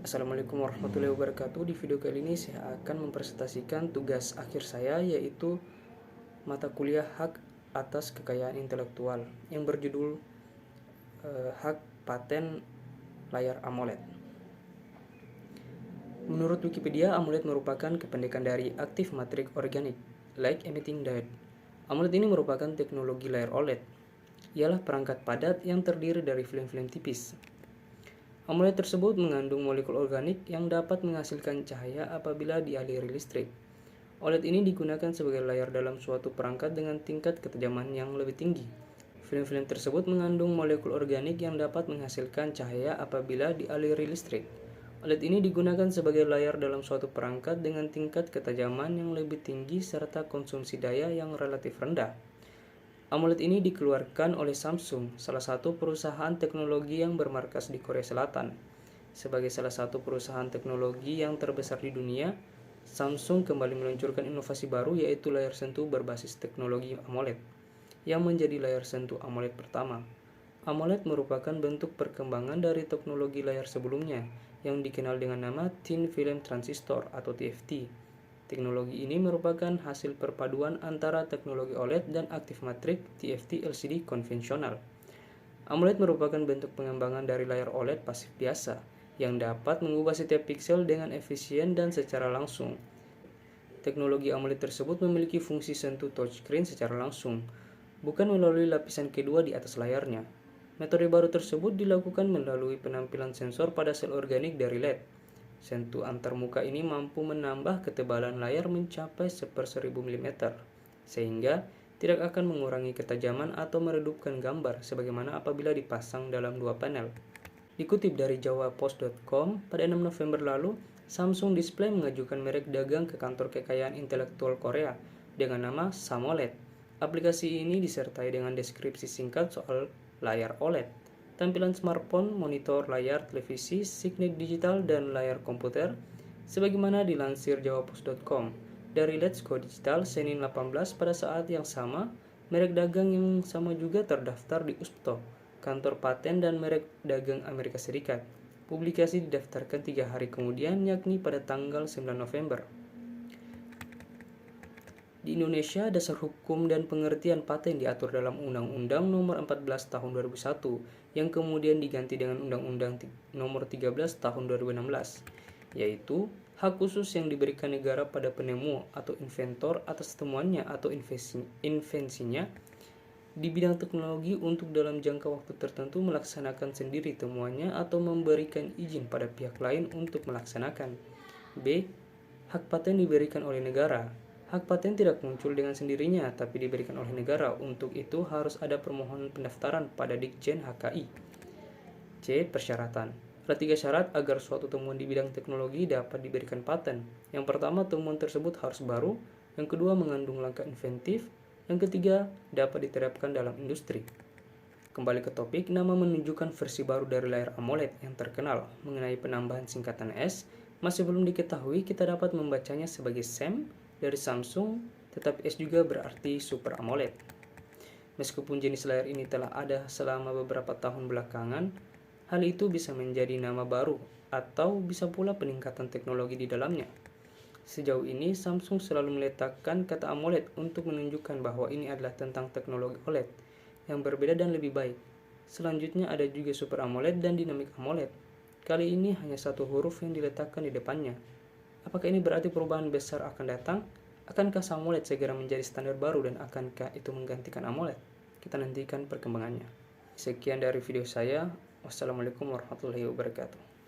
Assalamualaikum warahmatullahi wabarakatuh. Di video kali ini saya akan mempresentasikan tugas akhir saya, yaitu mata kuliah Hak atas Kekayaan Intelektual yang berjudul Hak Paten Layar AMOLED. Menurut Wikipedia, AMOLED merupakan kependekan dari Active Matrix Organic Light Emitting Diode. AMOLED ini merupakan teknologi layar OLED. Ialah perangkat padat yang terdiri dari film-film tipis. AMOLED tersebut mengandung molekul organik yang dapat menghasilkan cahaya apabila dialiri listrik. OLED ini digunakan sebagai layar dalam suatu perangkat dengan tingkat ketajaman yang lebih tinggi. Film-film tersebut mengandung molekul organik yang dapat menghasilkan cahaya apabila dialiri listrik. OLED ini digunakan sebagai layar dalam suatu perangkat dengan tingkat ketajaman yang lebih tinggi serta konsumsi daya yang relatif rendah. AMOLED ini dikeluarkan oleh Samsung, salah satu perusahaan teknologi yang bermarkas di Korea Selatan. Sebagai salah satu perusahaan teknologi yang terbesar di dunia, Samsung kembali meluncurkan inovasi baru, yaitu layar sentuh berbasis teknologi AMOLED, yang menjadi layar sentuh AMOLED pertama. AMOLED merupakan bentuk perkembangan dari teknologi layar sebelumnya, yang dikenal dengan nama Thin Film Transistor atau TFT. Teknologi ini merupakan hasil perpaduan antara teknologi OLED dan Active Matrix TFT LCD konvensional. AMOLED merupakan bentuk pengembangan dari layar OLED pasif biasa, yang dapat mengubah setiap piksel dengan efisien dan secara langsung. Teknologi AMOLED tersebut memiliki fungsi sentuh touchscreen secara langsung, bukan melalui lapisan kedua di atas layarnya. Metode baru tersebut dilakukan melalui penampilan sensor pada sel organik dari LED. Sentuh antarmuka ini mampu menambah ketebalan layar mencapai 1/1000 mm, sehingga tidak akan mengurangi ketajaman atau meredupkan gambar sebagaimana apabila dipasang dalam dua panel. Dikutip dari jawapost.com, pada 6 November lalu, Samsung Display mengajukan merek dagang ke kantor kekayaan intelektual Korea dengan nama SAMOLED. Aplikasi ini disertai dengan deskripsi singkat soal layar OLED, tampilan smartphone, monitor, layar televisi, signet digital, dan layar komputer, sebagaimana dilansir jawapost.com. Dari Let's Go Digital, Senin 18 pada saat yang sama, merek dagang yang sama juga terdaftar di USPTO, kantor paten dan merek dagang Amerika Serikat. Publikasi didaftarkan 3 hari kemudian, yakni pada tanggal 9 November. Di Indonesia, dasar hukum dan pengertian paten diatur dalam Undang-Undang Nomor 14 Tahun 2001 yang kemudian diganti dengan Undang-Undang Nomor 13 Tahun 2016, yaitu hak khusus yang diberikan negara pada penemu atau inventor atas temuannya atau invensinya di bidang teknologi untuk dalam jangka waktu tertentu melaksanakan sendiri temuannya atau memberikan izin pada pihak lain untuk melaksanakan. B. Hak paten diberikan oleh negara. Hak paten tidak muncul dengan sendirinya, tapi diberikan oleh negara. Untuk itu harus ada permohonan pendaftaran pada Ditjen HKI. C. Persyaratan. Ada 3 syarat agar suatu temuan di bidang teknologi dapat diberikan paten. Yang pertama, temuan tersebut harus baru. Yang kedua, mengandung langkah inventif. Yang ketiga, dapat diterapkan dalam industri. Kembali ke topik, nama menunjukkan versi baru dari layar AMOLED yang terkenal. Mengenai penambahan singkatan S, masih belum diketahui, kita dapat membacanya sebagai SAM dari Samsung, tetapi S juga berarti Super AMOLED. Meskipun jenis layar ini telah ada selama beberapa tahun belakangan, hal itu bisa menjadi nama baru atau bisa pula peningkatan teknologi di dalamnya. Sejauh ini, Samsung selalu meletakkan kata AMOLED untuk menunjukkan bahwa ini adalah tentang teknologi OLED yang berbeda dan lebih baik. Selanjutnya ada juga Super AMOLED dan Dynamic AMOLED. Kali ini hanya satu huruf yang diletakkan di depannya. Apakah ini berarti perubahan besar akan datang? Akankah AMOLED segera menjadi standar baru dan akankah itu menggantikan AMOLED? Kita nantikan perkembangannya. Sekian dari video saya. Wassalamualaikum warahmatullahi wabarakatuh.